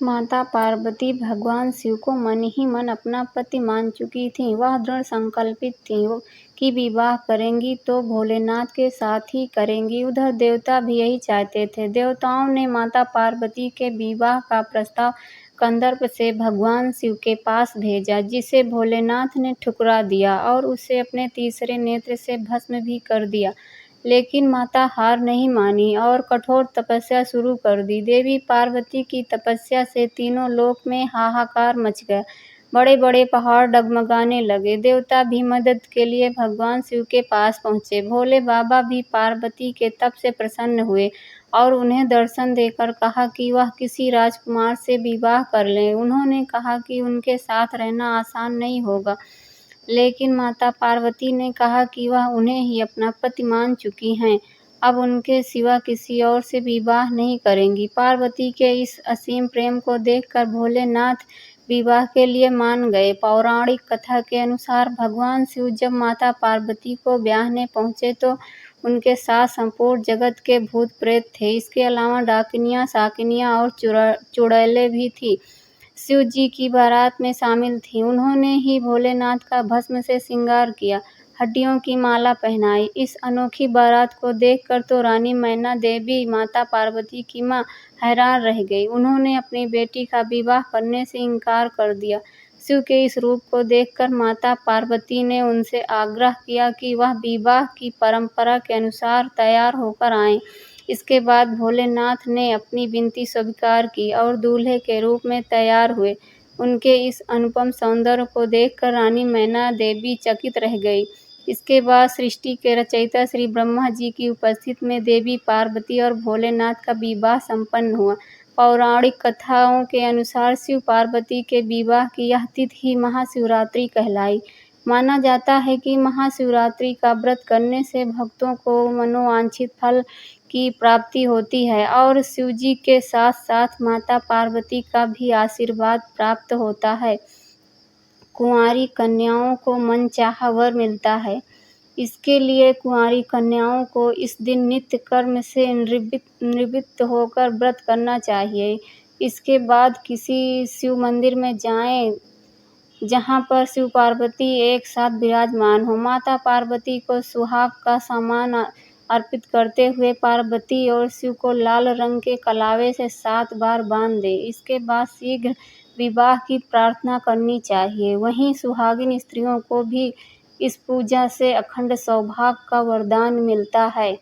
माता पार्वती भगवान शिव को मन ही मन अपना पति मान चुकी थीं। वह दृढ़ संकल्पित थीं कि विवाह करेंगी तो भोलेनाथ के साथ ही करेंगी। उधर देवता भी यही चाहते थे। देवताओं ने माता पार्वती के विवाह का प्रस्ताव कंदर्प से भगवान शिव के पास भेजा, जिसे भोलेनाथ ने ठुकरा दिया और उसे अपने तीसरे नेत्र से भस्म भी कर दिया। लेकिन माता हार नहीं मानी और कठोर तपस्या शुरू कर दी। देवी पार्वती की तपस्या से तीनों लोक में हाहाकार मच गया। बड़े-बड़े पहाड़ डगमगाने लगे। देवता भी मदद के लिए भगवान शिव के पास पहुंचे। भोले बाबा भी पार्वती के तप से प्रसन्न हुए और उन्हें दर्शन देकर कहा कि वह किसी राजकुमार से विवाह कर लें। उन्होंने कहा कि उनके साथ रहना आसान नहीं होगा, लेकिन माता पार्वती ने कहा कि वह उन्हें ही अपना पति मान चुकी हैं, अब उनके सिवा किसी और से विवाह नहीं करेंगी। पार्वती के इस असीम प्रेम को देखकर भोलेनाथ विवाह के लिए मान गए। पौराणिक कथा के अनुसार भगवान शिव जब माता पार्वती को ब्याहने पहुंचे तो उनके साथ संपूर्ण जगत के भूत प्रेत थे। इसके अलावा डाकिनियां, शाकिनियां और चुड़ैलें भी थीं। शिव जी की बारात में शामिल थीं। उन्होंने ही भोलेनाथ का भस्म से श्रृंगार किया, हड्डियों की माला पहनाई। इस अनोखी बारात को देखकर तो रानी मैना देवी, माता पार्वती की मां, हैरान रह गई। उन्होंने अपनी बेटी का विवाह करने से इनकार कर दिया। शिव के इस रूप को देखकर माता पार्वती ने उनसे आग्रह किया कि वह विवाह की परंपरा के अनुसार तैयार होकर आएं। इसके बाद भोलेनाथ ने अपनी विनती स्वीकार की और दूल्हे के रूप में तैयार हुए। उनके इस अनुपम सौंदर्य को देखकर रानी मैना देवी चकित रह गई। इसके बाद सृष्टि के रचयिता श्री ब्रह्मा जी की उपस्थिति में देवी पार्वती और भोलेनाथ का विवाह संपन्न हुआ। पौराणिक कथाओं के अनुसार शिव पार्वती के विवाह की यह तिथि महाशिवरात्रि कहलाई। माना जाता है कि महाशिवरात्रि का व्रत करने से भक्तों को मनोवांछित फल की प्राप्ति होती है और शिवजी के साथ साथ माता पार्वती का भी आशीर्वाद प्राप्त होता है। कुंवारी कन्याओं को मनचाहा वर मिलता है। इसके लिए कुंवारी कन्याओं को इस दिन नित्य कर्म से निवृत्त होकर व्रत करना चाहिए। इसके बाद किसी शिव मंदिर में जाएं जहां पर शिव पार्वती एक साथ विराजमान हो। माता पार्वती को सुहाग का सामान अर्पित करते हुए पार्वती और शिव को लाल रंग के कलावे से 7 बार बांध दे। इसके बाद शीघ्र विवाह की प्रार्थना करनी चाहिए। वहीं सुहागिन स्त्रियों को भी इस पूजा से अखंड सौभाग्य का वरदान मिलता है।